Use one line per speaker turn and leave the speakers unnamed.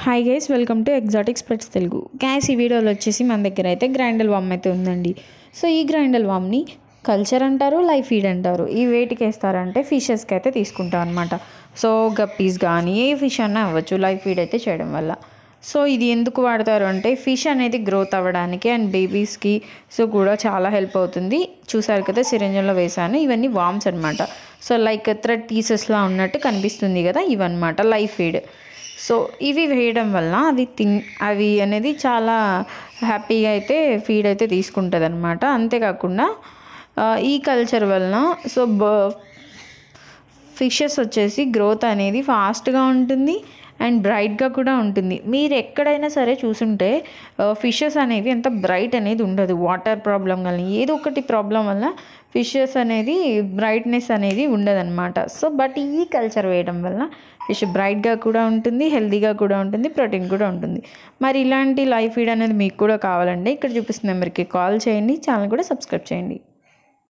Hi guys, welcome to exotic spreads Telugu. Gas ఈ వీడియోలో వచ్చేసి మన దగ్గర అయితే గ్రైండల్ వామ్ అయితే ఉందండి. సో ఈ గ్రైండల్ వామ్ని కల్చర్ అంటారు, లైవ్ ఫీడ్ అంటారు. ఈ వేటికి వేస్తారంటే ఫిషెస్కి అయితే తీసుకుంటాం అనమాట. సో గప్పీస్ కానీ ఏ ఫిష్ అన్నా అవ్వచ్చు లైవ్ ఫీడ్ అయితే చేయడం వల్ల. సో ఇది ఎందుకు వాడతారు అంటే ఫిష్ అనేది గ్రోత్ అవ్వడానికి అండ్ బేబీస్కి సో కూడా చాలా హెల్ప్ అవుతుంది. చూసారు కదా, సిరంజంలో వేసాను. ఇవన్నీ వామ్స్ అనమాట. సో లైక్ థ్రెడ్ పీసెస్లా ఉన్నట్టు కనిపిస్తుంది కదా, ఇవన్నమాట లైవ్ ఫీడ్. సో ఇవి వేయడం వల్ల అవి అనేది చాలా హ్యాపీగా అయితే ఫీడ్ అయితే తీసుకుంటుంది అనమాట. అంతేకాకుండా ఈ కల్చర్ వలన సో ఫిషెస్ వచ్చేసి గ్రోత్ అనేది ఫాస్ట్గా ఉంటుంది అండ్ బ్రైట్గా కూడా ఉంటుంది. మీరు ఎక్కడైనా సరే చూసుంటే ఫిషెస్ అనేవి అంత బ్రైట్ అనేది ఉండదు. వాటర్ ప్రాబ్లం కానీ ఏదో ఒకటి ప్రాబ్లం వల్ల ఫిషెస్ అనేది బ్రైట్నెస్ అనేది ఉండదన్నమాట. సో బట్ ఈ కల్చర్ వేయడం వల్ల ఫిష్ బ్రైట్గా కూడా ఉంటుంది, హెల్తీగా కూడా ఉంటుంది, ప్రోటీన్ కూడా ఉంటుంది. మరి ఇలాంటి లైవ్ ఫీడ్ అనేది మీకు కూడా కావాలంటే ఇక్కడ చూపిస్తున్న నెంబర్కి కాల్ చేయండి. ఛానల్ కూడా సబ్స్క్రైబ్ చేయండి.